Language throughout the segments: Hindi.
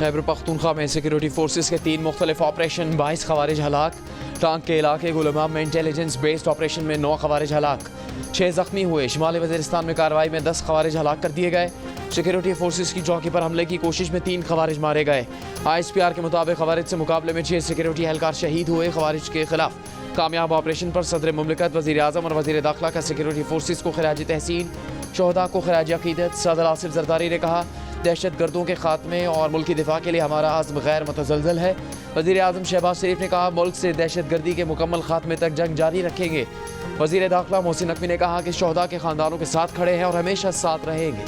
खैबर पख्तूनख्वा में सिक्योरिटी फोर्सेस के 3 मुख्तलिफ ऑपरेशन, 22 खवारिज हलाक। टांग के इलाके गुलमाम में इंटेलिजेंस बेस्ड ऑपरेशन में 9 खवारिज हलाक, 6 जख्मी हुए। शुमाली वज़ीरिस्तान में कार्रवाई में 10 खवारिज हलाक कर दिए गए। सिक्योरिटी फोर्सेस की चौकी पर हमले की कोशिश में 3 खवारिज मारे गए। ISPR के मुताबिक खवारिज से मुकाबले में 6 सिक्योरिटी एहलकार शहीद हुए। खवारिज के खिलाफ कामयाब ऑपरेशन पर सदर मुमलिकत, वज़ीर आज़म और वज़ीर दाखिला का सिक्योरिटी फोर्सेस को खिराज तहसीन, शोहदा को खिराज अकीदत। सदर आसिफ जरदारी ने कहा, दहशत गर्दों के खात्मे और मुल्क की दिफा के लिए हमारा आज़म गैर मुतज़लज़ल है। वज़ीर आज़म शहबाज शरीफ ने कहा, मुल्क से दहशत गर्दी के मुकम्मल खात्मे तक जंग जारी रखेंगे। वज़ीर दाखिला मोहसिन नकवी ने कहा कि शोहदा के ख़ानदानों के साथ खड़े हैं और हमेशा साथ रहेंगे।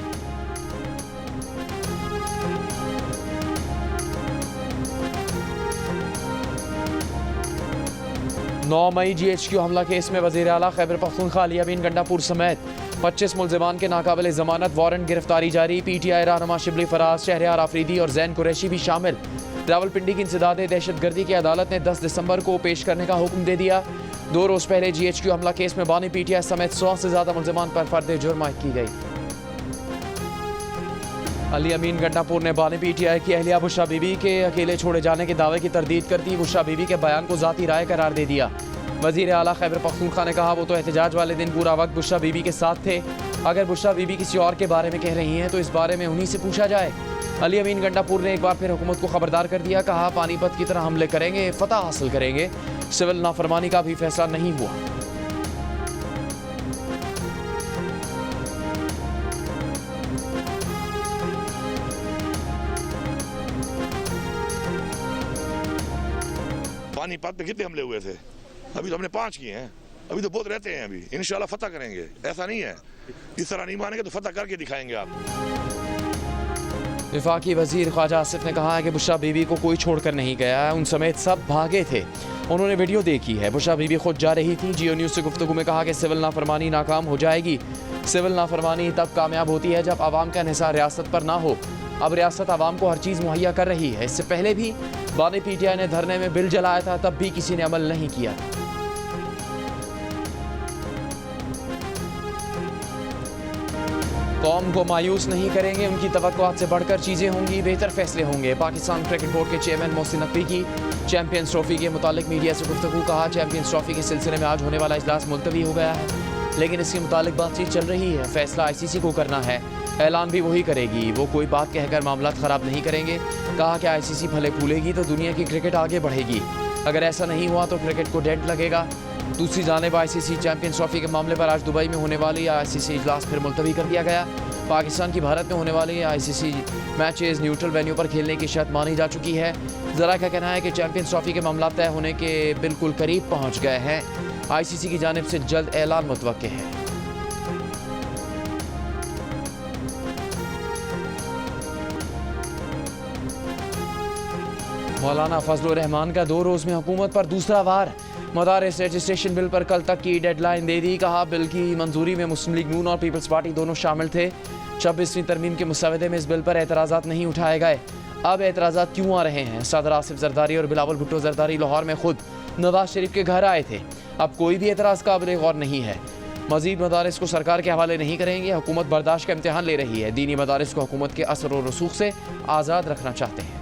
9 मई GHQ हमला केस में वज़ीर आला खैबर पख्तूनख्वा अली अमीन गंडापुर समेत 25 मुल्ज़िमान के नाकाबिल ज़मानत वारंट गिरफ्तारी जारी। PTI रहनुमा शिबली फराज, शहरयार आफरीदी और जैन कुरैशी भी शामिल। रावलपिंडी की इंसदाद दहशत गर्दी की अदालत ने 10 दिसंबर को पेश करने का हुक्म दे दिया। 2 रोज़ पहले GHQ हमला केस में बानी PTI समेत 100 से ज़्यादा मुल्ज़िमान पर फर्द जुर्म आयद की गई। अली अमीन गंडापुर ने बानी PTI की अहलिया बुशरा बीबी के अकेले छोड़े जाने के दावे की तरदीद कर दी। बुशरा बीबी के बयान को ज़ाती राय करार दे दिया। वज़ीर आला खैबर पख्तूनख्वा ने कहा, वो तो एहतजाज वाले दिन पूरा वक्त बुशरा बीबी के साथ थे। अगर बुशरा बीबी किसी और के बारे में कह रही हैं तो इस बारे में उन्हीं से पूछा जाए। अली अमीन गंडापुर ने एक बार फिर हुकूमत को खबरदार कर दिया। कहा, पानीपत की तरह हमले करेंगे, फतह हासिल करेंगे। सिविल नाफरमानी का भी फैसला नहीं हुआ। पानीपत पे कितने हमले हुए थे? अभी तो हमने 5 किए हैं। अभी तो बहुत रहते हैं। अभी इंशाल्लाह फतह करेंगे। ऐसा नहीं है, इस तरह नहीं मानेंगे तो फतह करके दिखाएंगे आप। वफाकी वजीर ख्वाजा आसिफ ने कहा है कि बुशरा बीबी को कोई छोड़कर नहीं गया, उन समेत सब भागे थे। उन्होंने वीडियो देखी है। बुशरा बीबी खुद जा रही थी। जियो न्यूज़ से गुफ्तगू में कहा कि सिविल नाफरमानी नाकाम हो जाएगी। सिविल नाफरमानी तब कामयाब होती है जब आवाम का इंहिसार रियासत पर ना हो। अब रियासत आवाम को हर चीज़ मुहैया कर रही है। इससे पहले भी बानी PTI ने धरने में बिल जलाया था, तब भी किसी ने अमल नहीं किया। कौम को मायूस नहीं करेंगे, उनकी तवक्कुआत से बढ़कर चीज़ें होंगी, बेहतर फैसले होंगे। पाकिस्तान क्रिकेट बोर्ड के चेयरमैन मोहसिन नकवी की चैंपियंस ट्रॉफी के मुतालिक मीडिया से गुफ्तगू। कहा, चैंपियंस ट्रॉफी के सिलसिले में आज होने वाला इजलास मुलतवी हो गया है, लेकिन इसके मुतालिक बातचीत चल रही है। फैसला ICC को करना है, ऐलान भी वही करेगी। वो कोई बात कहकर मामला ख़राब नहीं करेंगे। कहा कि ICC फले फूलेगी तो दुनिया की क्रिकेट आगे बढ़ेगी। अगर ऐसा नहीं हुआ तो क्रिकेट को डेंट लगेगा। दूसरी जानिब ICC चैंपियंस ट्रॉफी के मामले पर आज दुबई में होने वाली ICC इजलास फिर मुलतवी कर दिया गया। पाकिस्तान की भारत में होने वाली ICC मैचेस न्यूट्रल वेन्यू पर खेलने की शर्त मानी जा चुकी है। ज़रा का कहना है कि चैंपियंस ट्रॉफी के मामला तय होने के बिल्कुल करीब पहुँच गए हैं। ICC की जानिब से जल्द ऐलान मुतवक्के है। मौलाना फजलुर रहमान का 2 रोज़ में हुकूमत पर दूसरा वार। मदारिस रजिस्ट्रेशन बिल पर कल तक की डेडलाइन दे दी। कहा, बिल की मंजूरी में मुस्लिम लीग नून और पीपल्स पार्टी दोनों शामिल थे। 26वीं तरमीम के मुसवदे में इस बिल पर एतराज़ात नहीं उठाए गए। अब एतराज़ात क्यों आ रहे हैं? सदर आसिफ जरदारी और बिलावल भुट्टो जरदारी लाहौर में खुद नवाज शरीफ के घर आए थे। अब कोई भी एतराज़ काबिल गौर नहीं है। मजीद मदारिस को सरकार के हवाले नहीं करेंगे। हुकूमत बर्दाश्त का इम्तहान ले रही है। दीनी मदारिस को हुकूमत के असर और रसूख से आज़ाद रखना चाहते हैं।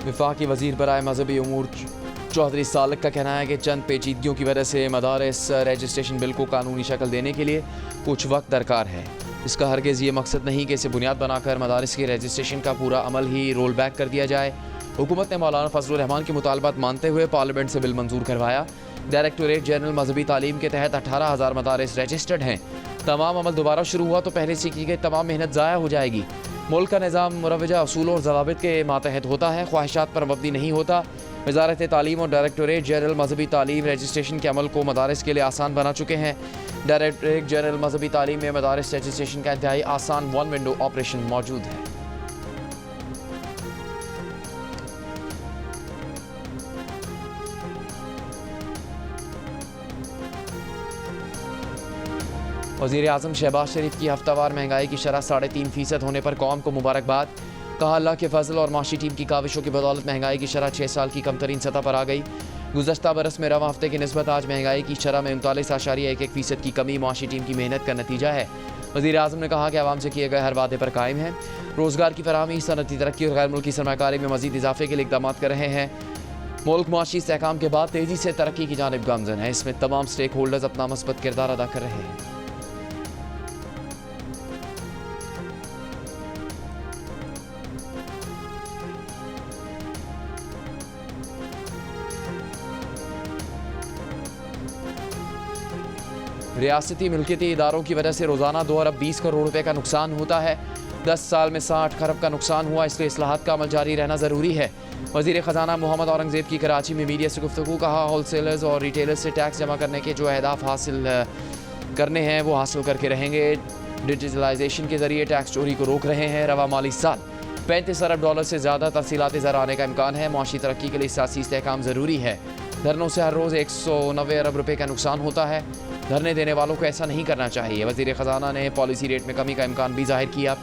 वफाकी वज़ीर बराए मजहबी उमूर चौधरी सालक का कहना है कि चंद पेचीदगियों की वजह से मदारिस रजिस्ट्रेशन बिल को कानूनी शक्ल देने के लिए कुछ वक्त दरकार है। इसका हरगिज़ ये मकसद नहीं कि इसे बुनियाद बनाकर मदारिस के रजिस्ट्रेशन का पूरा अमल ही रोल बैक कर दिया जाए। हुकूमत ने मौलाना फजलुर रहमान की मुतालबात मानते हुए पार्लियामेंट से बिल मंजूर करवाया। डायरेक्टोरेट जनरल मजहबी तालीम के तहत 18,000 मदारिस रजिस्टर्ड हैं। तमाम अमल दोबारा शुरू हुआ तो पहले से की गई तमाम मेहनत ज़ाया हो जाएगी। मुल्क का निज़ाम मुरवजा असूल और ज़वाबित के मातहत होता है, ख्वाहिशात पर मबनी नहीं होता। वज़ारत तालीम और डायरेक्टोरेट जनरल मजहबी तालीम रजिस्ट्रेशन के अमल को मदारिस के लिए आसान बना चुके हैं। डायरेक्टोरेट जनरल मजहबी तालीम में मदारिस रजिस्ट्रेशन का इंतहाई आसान 1 विंडो ऑपरेशन मौजूद है। वज़ीर आज़म शहबाज शरीफ की हफ्तावार महंगाई की शरह 3.5% होने पर कौम को मुबारकबाद। कहा अल्लाह के फजल और माशी टीम की काविशों की बदौलत महंगाई की शरह 6 साल की कमतरीन सतह पर आ गई। गुज़श्ता बरस में रवा हफ्ते की निस्बत आज महंगाई की शरह में 39.11% की कमी माशी टीम की मेहनत का नतीजा है। वज़ीर आज़म ने कहा कि आवाम से किए गए हर वादे पर कायम है। रोज़गार की फराहमी, सनती तरक्की और गैर मुल्की सरमाकारी में मज़ीद इजाफे के लिए इक़दाम कर रहे हैं। मुल्क मुआशी इस्तेहकाम के बाद तेज़ी से तरक्की की जानिब गामज़न है। इसमें तमाम स्टेक होल्डर्स अपना मस्बत किरदार अदा कर रहे हैं। रियासती मिल्कियती इदारों की वजह से रोज़ाना 2 अरब 20 करोड़ रुपए का नुकसान होता है। 10 साल में 60 खरब का नुकसान हुआ, इसलिए इस्लाहात का अमल जारी रहना ज़रूरी है। वज़ीर ख़जाना मोहम्मद औरंगज़ेब की कराची में मीडिया से गुफ्तगू। कहा होलसेलर्स और रिटेलर्स से टैक्स जमा करने के जो अहदाफ हासिल करने हैं वो हासिल करके रहेंगे। डिजिटलाइजेशन के ज़रिए टैक्स चोरी को रोक रहे हैं। रवा माली साल 35 अरब डॉलर से ज़्यादा तरसीलात ज़रा आने का इम्कान है। मुआशी तरक्की के लिए सियासी इस्तेहकाम ज़रूरी है। धरनों से हर रोज़ 190 अरब रुपये का नुकसान होता है। धरने देने वालों को ऐसा नहीं करना चाहिए। वज़ीर ख़जाना ने पॉलिसी रेट में कमी का इम्कान भी जाहिर किया।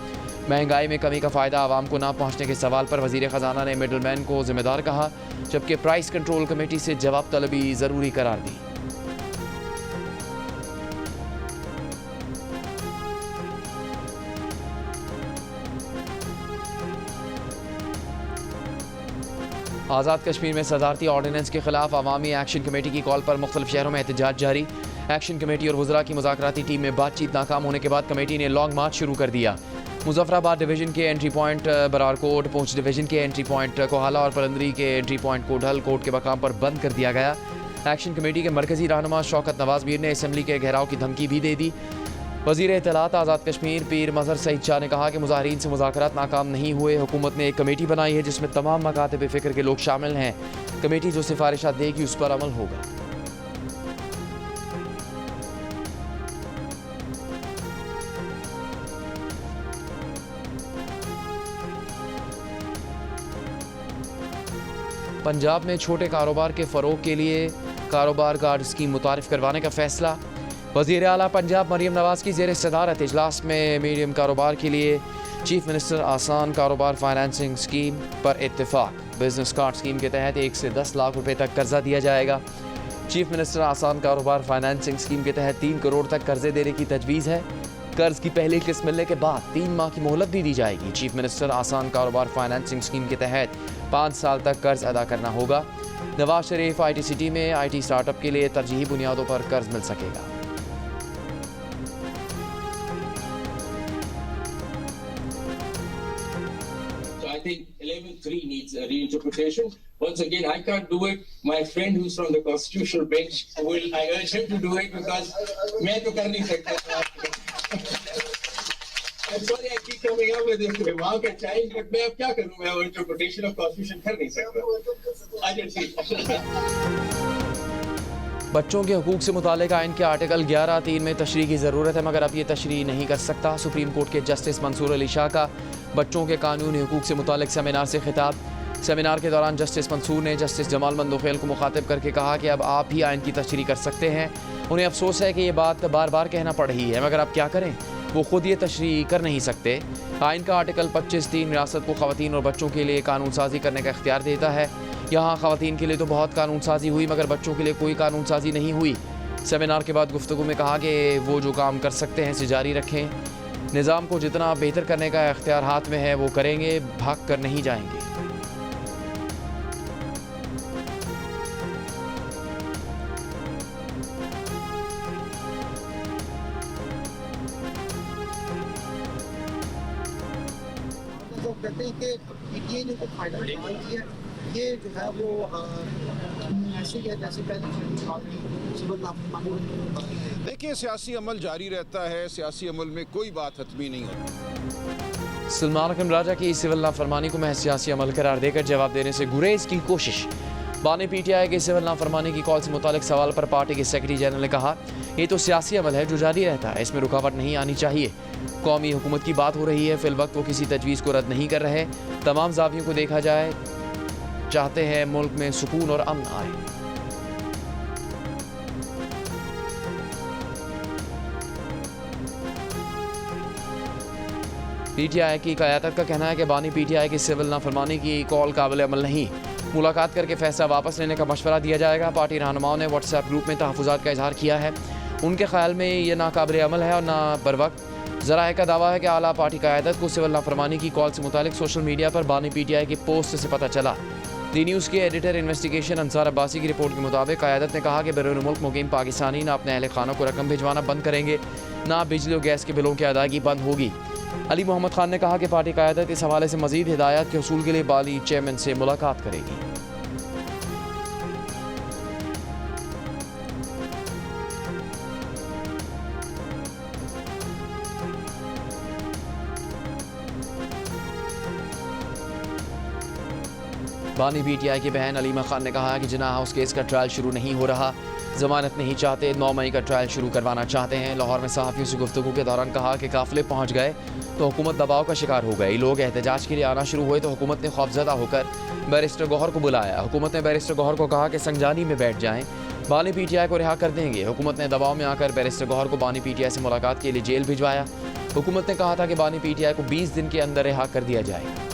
महंगाई में कमी का फ़ायदा आवाम को ना पहुँचने के सवाल पर वज़ीर ख़जाना ने मिडलमैन को ज़िम्मेदार कहा, जबकि प्राइस कंट्रोल कमेटी से जवाब तलबी ज़रूरी करार दी। आज़ाद कश्मीर में सदारती ऑर्डिनेंस के खिलाफ अवामी एक्शन कमेटी की कॉल पर मुख्तलिफ शहरों में एहतजाज जारी। एक्शन कमेटी और वज़रा की मुज़ाकराती टीम में बातचीत नाकाम होने के बाद कमेटी ने लॉन्ग मार्च शुरू कर दिया। मुजफ्फराबाद डिवीज़न के एंट्री पॉइंट बरारकोट, पुंछ डिवीज़न के एंट्री पॉइंट कोहाला और पलंदरी के एंट्री पॉइंट कोडहल कोर्ट के मकाम पर बंद कर दिया गया। एक्शन कमेटी के मरकज़ी रहनुमा शौकत नवाज़ मीर ने असम्बली के घेराव की धमकी भी दे दी। वज़ीर इत्तलात आज़ाद कश्मीर पीर मज़हर सईद शाह ने कहा कि मुज़ाहिरीन से मुज़ाकरात नाकाम नहीं हुए। हुकूमत ने एक कमेटी बनाई है जिसमें तमाम मकातब फ़िक्र के लोग शामिल हैं। कमेटी जो सिफारिशात देगी उस पर अमल होगा। पंजाब में छोटे कारोबार के फ़रोग के लिए कारोबार कार्ड स्कीम मुतारिफ करवाने का फ़ैसला। वज़ीर आला पंजाब मरीम नवाज़ की ज़ेर सदारत इजलास में मीडियम कारोबार के लिए चीफ मिनिस्टर आसान कारोबार फाइनेंसिंग स्कीम पर इत्तेफाक। बिजनेस कार्ड स्कीम के तहत 1 से 10 लाख रुपए तक कर्जा दिया जाएगा। चीफ मिनिस्टर आसान कारोबार फाइनेंसिंग स्कीम के तहत 3 करोड़ तक कर्जे देने की तजवीज़ है। कर्ज की पहली किस्त मिलने के बाद 3 माह की मोहलत भी दी जाएगी। चीफ मिनिस्टर आसान कारोबार फाइनेंसिंग स्कीम के तहत 5 साल तक कर्ज अदा करना होगा। नवाज शरीफ IT सिटी में IT स्टार्टअप के लिए तरजीही बुनियादों पर कर्ज मिल सकेगा। I think 11.3 needs a reinterpretation. Once again, I can't do it. My friend who's from the constitutional bench I urge him to do it because मैं तो कर नहीं सकता। I'm sorry I keep coming up with this remark at times, but मैं अब क्या करूँ? मैं वो interpretation of constitution कर नहीं सकता। I don't see। बच्चों के हकूक़ से मुतालिक आइन के आर्टिकल 11(3) में तशरीह की ज़रूरत है, मगर अब ये तशरीह नहीं कर सकता। सुप्रीम कोर्ट के जस्टिस मंसूर अली शाह का बच्चों के कानूनी हकूक़ से मुतालिक सेमिनार से खिताब। सेमिनार के दौरान जस्टिस मंसूर ने जस्टिस जमाल मंदोखेल को मुखातिब करके कहा कि अब आप ही आइन की तशरीह कर सकते हैं। उन्हें अफसोस है कि ये बात बार बार कहना पड़ रही है, मगर अब क्या करें, वो खुद ये तशरीह कर नहीं सकते। आइन का आर्टिकल 25(3) रियासत को ख़वातीन और बच्चों के लिए कानून साजी करने का इख्तियार देता है। यहाँ ख़वातीन के लिए तो बहुत कानून साजी हुई, मगर बच्चों के लिए कोई कानून साजी नहीं हुई। सेमिनार के बाद गुफ्तगू में कहा कि वो जो काम कर सकते हैं इसे जारी रखें। निज़ाम को जितना बेहतर करने का इख्तियार हाथ में है वो करेंगे, भाग कर नहीं जाएंगे। कहते हैं कि ये जो फाइनल निकाल दिया ये जो है वो ऐसे है जैसे पहले देखिए, सियासी अमल जारी रहता है। सियासी अमल में कोई बात हतमी नहीं होती। सलमान अकरम राजा की सिविल नाफरमानी को महज सियासी अमल करार देकर जवाब देने से गुरेज की कोशिश। बानी PTI के सिविल नाफरमानी की कॉल से मुतालिक सवाल पर पार्टी के सेक्रेटरी जनरल ने कहा, ये तो सियासी अमल है जो जारी रहता है, इसमें रुकावट नहीं आनी चाहिए। कौमी हुकूमत की बात हो रही है, फिल वक्त वो किसी तजवीज़ को रद्द नहीं कर रहे। तमाम ज़ावियों को देखा जाए, चाहते हैं मुल्क में सुकून और अमन आए। PTI की क़यादत का कहना है कि बानी PTI की सिविल नाफरमानी की कॉल काबिल अमल नहीं, मुलाकात करके फैसला वापस लेने का मशवरा दिया जाएगा। पार्टी रहनुमाओं ने व्हाट्सएप ग्रुप में तहफ़्फ़ुज़ात का इजहार किया है। उनके ख्याल में ये नाकाबिल अमल है और ना बरवक्त। ज़राए का दावा है कि आला पार्टी क़यादत को सिविल नाफरमानी की कॉल से मुतालिक सोशल मीडिया पर बानी PTI की पोस्ट से पता चला। दी न्यूज़ के एडिटर इन्वेस्टिगेशन अंसार अब्बासी की रिपोर्ट के मुताबिक क़यादत ने कहा कि बैरून मुल्क मुकीम पाकिस्तानी ना अपने अहल खानों को रकम भिजवाना बंद करेंगे, ना बिजली और गैस के बिलों की अदायगी बंद होगी। अली मोहम्मद खान ने कहा कि पार्टी क़यादत इस हवाले से मज़ीद हिदायत के हसूल के लिए बाली चेयरमैन से मुलाकात करेगी। बानी PTI की बहन अलीमा खान ने कहा कि जिना हाउस केस का ट्रायल शुरू नहीं हो रहा, जमानत नहीं चाहते, 9 मई का ट्रायल शुरू करवाना चाहते हैं। लाहौर में सहाफ़ियों से गुफ्तगू के दौरान कहा कि काफ़िले पहुँच गए तो हुकूमत दबाव का शिकार हो गई। लोग एहतजाज के लिए आना शुरू हुए तो हुकूमत ने खौफजदा होकर बैरिस्टर गौहर को बुलाया। हुकूमत ने बैरिस्टर गौहर को कहा कि संगजानी में बैठ जाएँ, बानी PTI को रिहा कर देंगे। हुकूमत ने दबाव में आकर बैरिस्टर गौहर को बानी PTI से मुलाकात के लिए जेल भिजवाया। हुकूमत ने कहा था कि बानी PTI को 20 दिन के अंदर रिहा कर दिया जाएगा।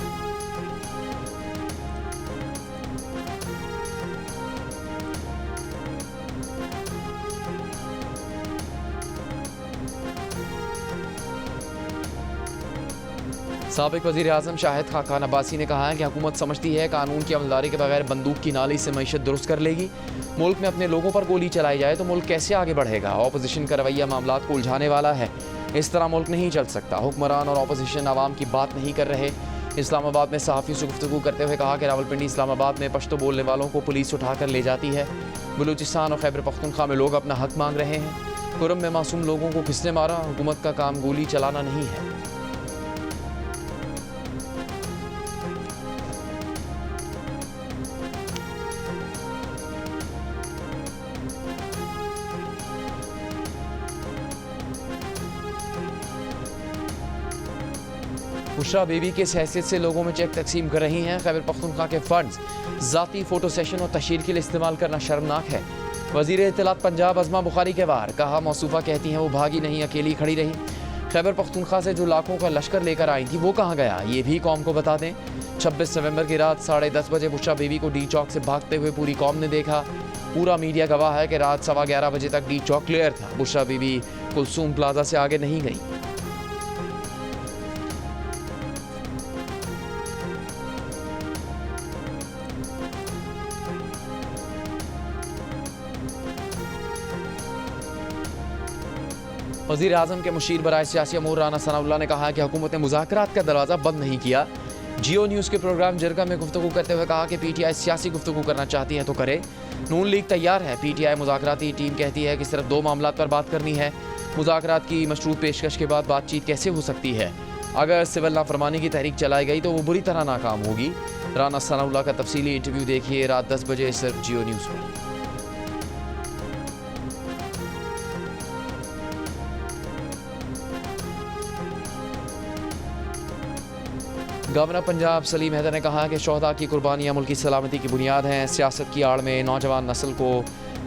साबिक वज़ीर आज़म शाहिद खान अब्बासी ने कहा है कि हुकूमत समझती है कानून की अमलदारी के बगैर बंदूक की नाली से मईशत दुरुस्त कर लेगी। मुल्क में अपने लोगों पर गोली चलाई जाए तो मुल्क कैसे आगे बढ़ेगा। अपोजिशन का रवैया मामलात को उलझाने वाला है, इस तरह मुल्क नहीं चल सकता। हुक्मरान और अपोजिशन आवाम की बात नहीं कर रहे। इस्लामाबाद में सहाफ़ियों से गुफ्तगू करते हुए कहा कि रावलपिंडी इस्लामाबाद में पश्तो बोलने वालों को पुलिस उठाकर ले जाती है। बलूचिस्तान और खैबर पख्तूनख्वा में लोग अपना हक मांग रहे हैं। कुरम में मासूम लोगों को किसने मारा? हुकूमत का काम गोली चलाना नहीं है। बुशरा बीबी किस हैसियत से लोगों में चेक तकसीम कर रही हैं? खैबर पख्तूनख्वा के फंड्स ज़ाती फ़ोटो सेशन और तशहीर के लिए इस्तेमाल करना शर्मनाक है। वज़ीर इत्तलात पंजाब अज़मा बुखारी के वार कहा, मौसूफ़ा कहती हैं वो भागी नहीं, अकेली खड़ी रही। खैबर पख्तूनख्वा से जो लाखों का लश्कर लेकर आई थी वो कहाँ गया, ये भी कौम को बता दें। 26 नवंबर की रात 10:30 बजे बुशरा बीबी को डी चौक से भागते हुए पूरी कौम ने देखा। पूरा मीडिया गवाह है कि रात 11:15 बजे तक डी चौक क्लियर था। बुशरा बीबी कुलसूम प्लाजा से आगे नहीं गई। वज़ीर आज़म के मुशीर बराए सियासी अमूर राना सनाउल्लाह ने कहा कि हुकूमत ने मुज़ाकरात का दरवाज़ा बंद नहीं किया। जियो न्यूज़ के प्रोग्राम जरगा में गुफ्तगू करते हुए कहा कि PTI सियासी गुफ्तगू करना चाहती है तो करे, नून लीग तैयार है। PTI मुज़ाकराती टीम कहती है कि सिर्फ 2 मामलात पर बात करनी है। मुज़ाकरात की मशरूत पेशकश के बाद बातचीत कैसे हो सकती है? अगर सिविल नाफरमानी की तहरीक चलाई गई तो वो बुरी तरह नाकाम होगी। राना सनाउल्लाह का तफसीली इंटरव्यू देखिए रात 10 बजे सिर्फ जियो न्यूज़ पर। गवर्नर पंजाब सलीम हैदर ने कहा कि शोहदा की कुर्बानियाँ मुल्क की सलामती की बुनियाद हैं। सियासत की आड़ में नौजवान नस्ल को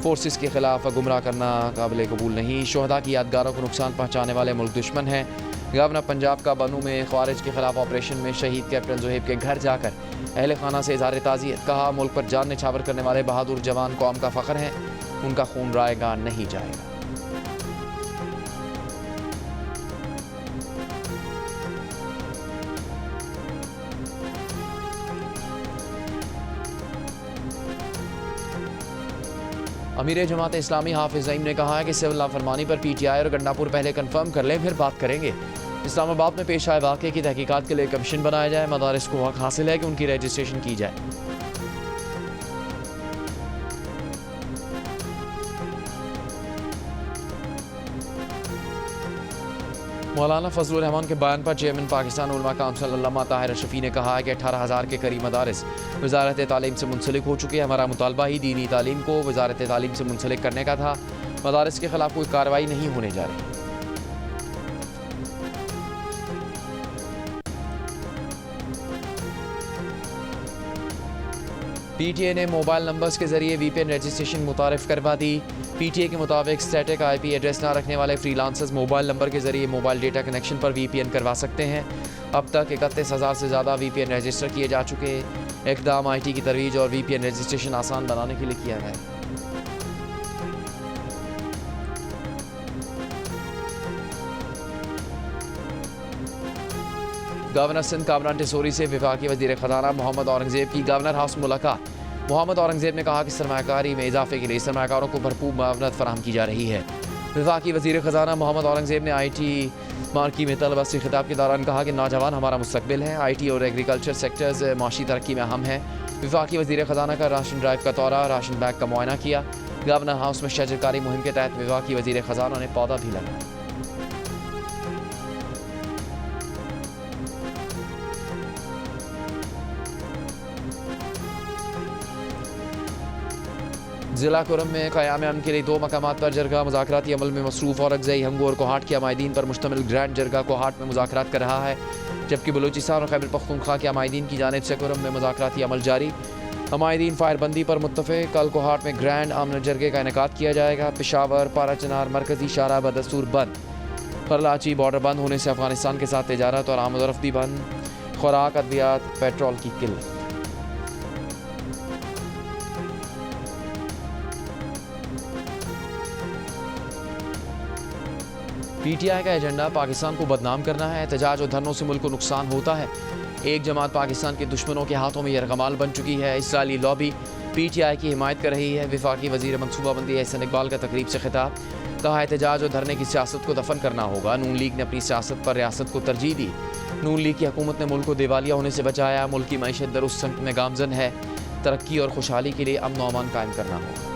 फोर्सेस के खिलाफ गुमराह करना काबिल कबूल नहीं। शोहदा की यादगारों को नुकसान पहुँचाने वाले मुल्क दुश्मन हैं। गवर्नर पंजाब का बनू में ख्वारिज के खिलाफ ऑपरेशन में शहीद कैप्टन ज़ुहैब के घर जाकर अहल खाना से इज़हार ताज़ियत। कहा, मुल्क पर जान निछावर करने वाले बहादुर जवान कौम का फ़ख्र हैं, उनका खून रायगा नहीं जाएगा। अमीर जमात इस्लामी हाफिज़ ज़ईम ने कहा है कि सिविल नाफरमानी पर PTI और गंडापुर पहले कंफर्म कर लें, फिर बात करेंगे। इस्लामाबाद में पेश आए वाक़े की तहकीकात के लिए कमीशन बनाया जाए। मदारिस को हक हासिल है कि उनकी रजिस्ट्रेशन की जाए। मौलाना फजलुर रहमान के बयान पर चेयरमैन पाकिस्तान उलमा काउंसिल अल्लामा ताहिर शफी ने कहा है कि 18,000 के करीब मदारिस वजारत तालीम से मुंसलिक हो चुके हैं। हमारा मुतालबा ही दीनी तालीम को वजारत तालीम से मुंसलिक करने का था। मदारिस के खिलाफ कोई कार्रवाई नहीं होने जा रही। PTA ने मोबाइल नंबर्स के जरिए VPN रजिस्ट्रेशन मुतारिफ करवा दी। PTA के मुताबिक स्टैटिक IP एड्रेस ना रखने वाले फ्रीलांसर्स मोबाइल नंबर के जरिए मोबाइल डेटा कनेक्शन पर VPN करवा सकते हैं। अब तक 31,000 से ज़्यादा VPN रजिस्टर किए जा चुके हैं। इक़दाम IT की तरवीज और VPN रजिस्ट्रेशन आसान बनाने के लिए किया गया है। गवर्नर सिंध कामरान टिसोरी से वफाकी वज़ीर ख़ज़ाना मोहम्मद औरंगज़ेब की गवर्नर हाउस मुलाकात। मोहम्मद औरंगज़ेब ने कहा कि सरमायाकारी में इजाफे के लिए सरमायाकारों को भरपूर मुआवनत फराहम की जा रही है। वफाकी वज़ीर ख़ज़ाना मोहम्मद औरंगज़ेब ने IT मार्की में तलबा से खिताब के दौरान कहा कि नौजवान हमारा मुस्तकबिल है। IT और एग्रीकल्चर सेक्टर्स माशी तरक्की में अहम है। वफाकी वज़ीर ख़ज़ाना का राशन ड्राइव का दौरा, राशन बैग का मुआयना किया। गवर्नर हाउस में शजरकारी मुहिम के तहत वफाकी वज़ीर ख़ज़ाना ने पौधा भी लगाया। ज़िला कुरम में क़याम अमन के लिए 2 मकामात पर जरगा मुज़ाकराती अमल में मसरूफ़ और अगज़ई हंगू और कोहाट के अमायदीन पर मुश्तमिल ग्रैंड जरगा कोहाट में मुज़ाकरात कर रहा है, जबकि बलूचिस्तान और खैबर पख्तूनख्वा के अमायदीन की जानिब से कुरम में मुज़ाकराती अमल जारी। अमायदीन फायरबंदी पर मुत्तफ़िक़। कल कोहाट में ग्रैंड अमन जरगे का इनेकाद किया जाएगा। पेशावर, पाराचनार मरकज़ी शाहरा बदस्तूर बंद। कराची बॉर्डर बंद होने से अफ़गानिस्तान के साथ तिजारत और आमद रफ्त भी बंद। खुराक, अद्वियात, पेट्रोल की किल्लत। PTI का एजेंडा पाकिस्तान को बदनाम करना है। एहतजाज और धरनों से मुल्क को नुकसान होता है। एक जमात पाकिस्तान के दुश्मनों के हाथों में यरगमाल बन चुकी है। इसराइली लॉबी PTI की हिमायत कर रही है। वफाकी वज़ीर मनसूबाबंदी एहसन इकबाल का तकरीब से खिताब। कहा एहतजाज और धरने की सियासत को दफन करना होगा। नून लीग ने अपनी सियासत पर रियासत को तरजीह दी। नून लीग की हुकूमत ने मुल्क को दिवालिया होने से बचाया। मुल्क की मईशत दुरुस्त समत में गामजन है। तरक्की और खुशहाली के लिए अमन व अमान कायम करना होगा।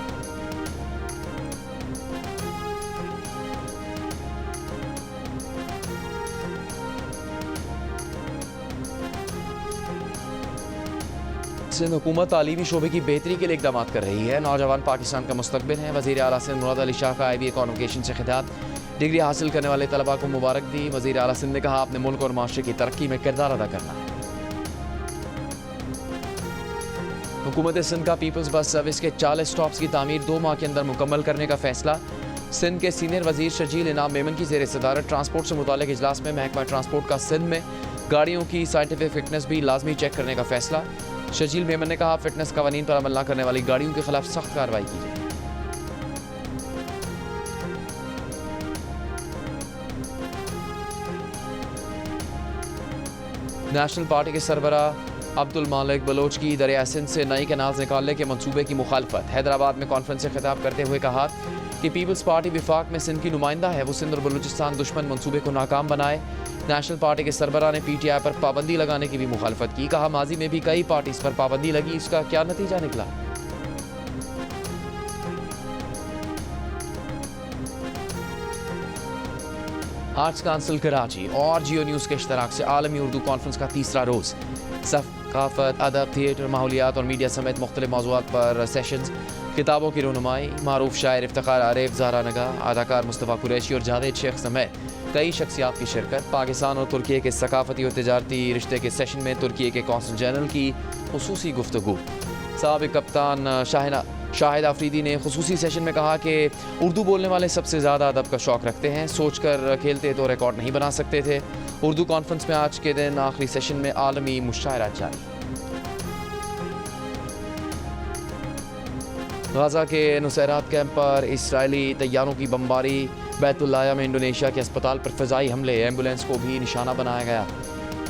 सिंध हुकूमत तालीमी शोबे की बेहतरी के लिए इकदाम कर रही है। नौजवान पाकिस्तान का मुस्तकबिल है। वज़ीर आला सिंध मुराद अली शाह का IBA कॉन्वोकेशन से खिताब। डिग्री हासिल करने वाले तलबा को मुबारक दी। वज़ीर आला सिंध ने कहा अपने मुल्क और माशरे की तरक्की में किरदार अदा करना है। हुकूमत सिंध का पीपल्स बस सर्विस के 40 स्टॉप्स की तामीर 2 माह के अंदर मुकम्मल करने का फैसला। सिंध के सीनियर वज़ीर शजील इनाम मेमन की ज़ेर सदारत ट्रांसपोर्ट से मुताल्लिक़ इजलास में महकमा ट्रांसपोर्ट का सिंध में गाड़ियों की साइंटिफिक फिटनेस भी लाजमी चेक करने का फैसला। शजील मेमन ने कहा फिटनेस कवानीन पर अमल न करने वाली गाड़ियों के खिलाफ सख्त कार्रवाई की जाए। नेशनल पार्टी के सरबरा अब्दुल मालिक बलोच की दरिया सिंध से नई कैनाल्स निकालने के मंसूबे की मुखालफत। हैदराबाद में कॉन्फ्रेंस से खिताब करते हुए कहा कि पीपल्स पार्टी विफाक में सिंध की नुमाइंदा है। वो सिंध और बलूचिस्तान दुश्मन मंसूबे को नाकाम बनाए। नेशनल पार्टी के सरबरा ने PTI पर पाबंदी लगाने की भी मुखालफत की। कहा माजी में भी कई पार्टीज पर पाबंदी लगी, इसका क्या नतीजा निकला। आर्ट्स काउंसिल कराची और जियो न्यूज़ के इश्तराक से आलमी उर्दू कॉन्फ्रेंस का तीसरा रोज़ सकाफत, अदब, थिएटर, माहौलियात और मीडिया समेत मुख्तलिफ मौज़ूआत पर सेशंस, किताबों की रहनुमाई, मारूफ शायर इफ्तिखार आरिफ, ज़हरा नगा, अदाकार मुस्तफ़ा कुरैशी और जावेद शेख समेत कई शख्सियात की शिरकत। पाकिस्तान और तुर्की के सकाफती और तजारती रिश्ते के सेशन में तुर्की के कौंसल जनरल की खुसूसी गुफ्तगू। साबिक़ कप्तान शाहिद आफरीदी ने खुसूसी सेशन में कहा कि उर्दू बोलने वाले सबसे ज़्यादा अदब का शौक़ रखते हैं। सोच कर खेलते तो रिकॉर्ड नहीं बना सकते थे। उर्दू कॉन्फ्रेंस में आज के दिन आखिरी सेशन में आलमी मुशायरा जारी। गाज़ा के नुसैरात कैंप पर इसराइली तैयारों की बमबारी। बैतुल्लाया में इंडोनेशिया के अस्पताल पर फ़िज़ाई हमले, एम्बुलेंस को भी निशाना बनाया गया।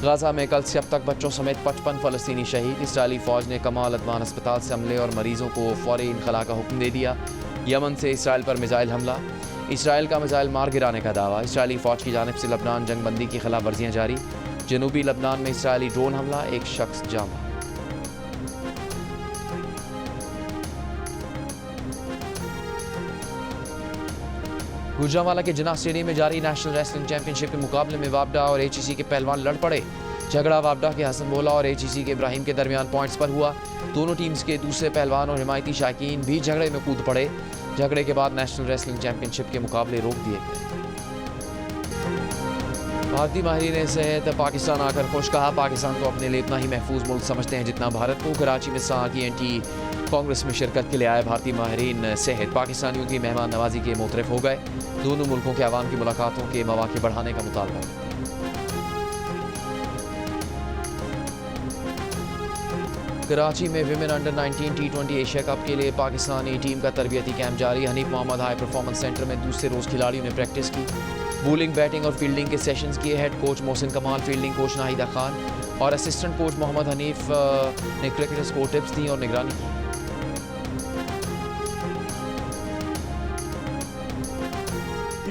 गाज़ा में कल से अब तक बच्चों समेत 55 फ़लस्तीनी शहीद। इसराइली फ़ौज ने कमाल अदवान अस्पताल से हमले और मरीज़ों को फ़ौरी इनखला का हुक्म दे दिया। यमन से इसराइल पर मिसाइल हमला, इसराइल का मिसाइल मार गिराने का दावा। इसराइली फ़ौज की जानिब से लबनान जंगबंदी की खिलाफ वर्जियाँ जारी। जनूबी लबनान में इसराइली ड्रोन हमला, एक शख्स जामा। गुजरांवाला के जिन्ना स्टेडियम में जारी नेशनल रेसलिंग चैंपियनशिप के मुकाबले में वापडा और HEC के पहलवान लड़ पड़े। झगड़ा वापडा के हसन बोला और HEC के इब्राहिम के दरमियान पॉइंट्स पर हुआ। दोनों टीम्स के दूसरे पहलवान और हिमायती शायकीन भी झगड़े में कूद पड़े। झगड़े के बाद नेशनल रेसलिंग चैंपियनशिप के मुकाबले रोक दिए गए। भारतीय माहिरीन सेहत पाकिस्तान आकर खुश, कहा पाकिस्तान को अपने लिए इतना ही महफूज मुल्क समझते हैं जितना भारत को। कराची में TNT कांग्रेस में शिरकत के लिए आए भारतीय माहिरीन सेहत पाकिस्तानियों की मेहमान नवाजी के मोतरफ हो गए। दोनों मुल्कों के अवाम की मुलाकातों के मौके बढ़ाने का मुतालबा। कराची में women under 19 T20 Asia cup के लिए पाकिस्तानी टीम का तरबियती कैंप जारी। Hanif Mohammad high performance center में दूसरे रोज़ खिलाड़ियों ने प्रैक्टिस की। बॉलिंग, बैटिंग और फील्डिंग के सेशंस किए। Head coach Mohsin Kamal, fielding coach Nahida Khan और असिस्टेंट कोच मोहम्मद हनीफ ने क्रिकेटर्स को टिप्स दी और निगरानी की।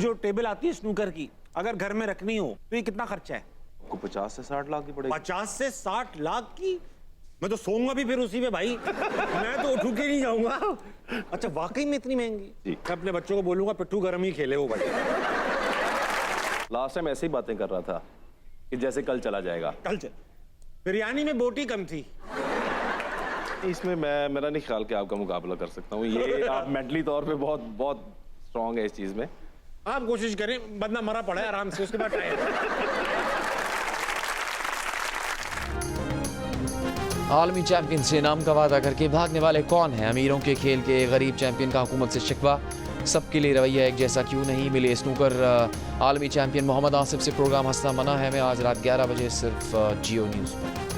जो टेबल आती है स्नूकर की, अगर घर में रखनी हो तो ये कितना खर्चा है? आपको 50 से 60 लाख की पड़ेगी। 50 से 60 लाख की? मैं तो सोऊंगा भी फिर उसी में भाई। मैं तो उठू के नहीं जाऊंगा। अच्छा, वाकई में इतनी महंगी? जी। मैं अपने बच्चों को बोलूंगा पिट्ठू गरम ही खेले वो भाई। लास्ट टाइम ऐसे ही बातें कर रहा था कि जैसे कल चला जाएगा। कल चल। बिरयानी में बोटी कम थी। इसमें मेरा नहीं ख्याल कि आपका मुकाबला कर सकता हूँ। ये आप मेंटली तौर पे बहुत स्ट्रांग है इस चीज में। आप कोशिश करें, बंदा मरा पड़ा है आराम से, उसके बाद आलमी चैंपियन से नाम का वादा करके भागने वाले कौन हैं? अमीरों के खेल के गरीब चैंपियन का हुकूमत से शिकवा। सबके लिए रवैया एक जैसा क्यों नहीं? मिले स्नूकर आलमी चैंपियन मोहम्मद आसिफ से प्रोग्राम हंसना मना है में आज रात 11 बजे सिर्फ जियो न्यूज़ पर।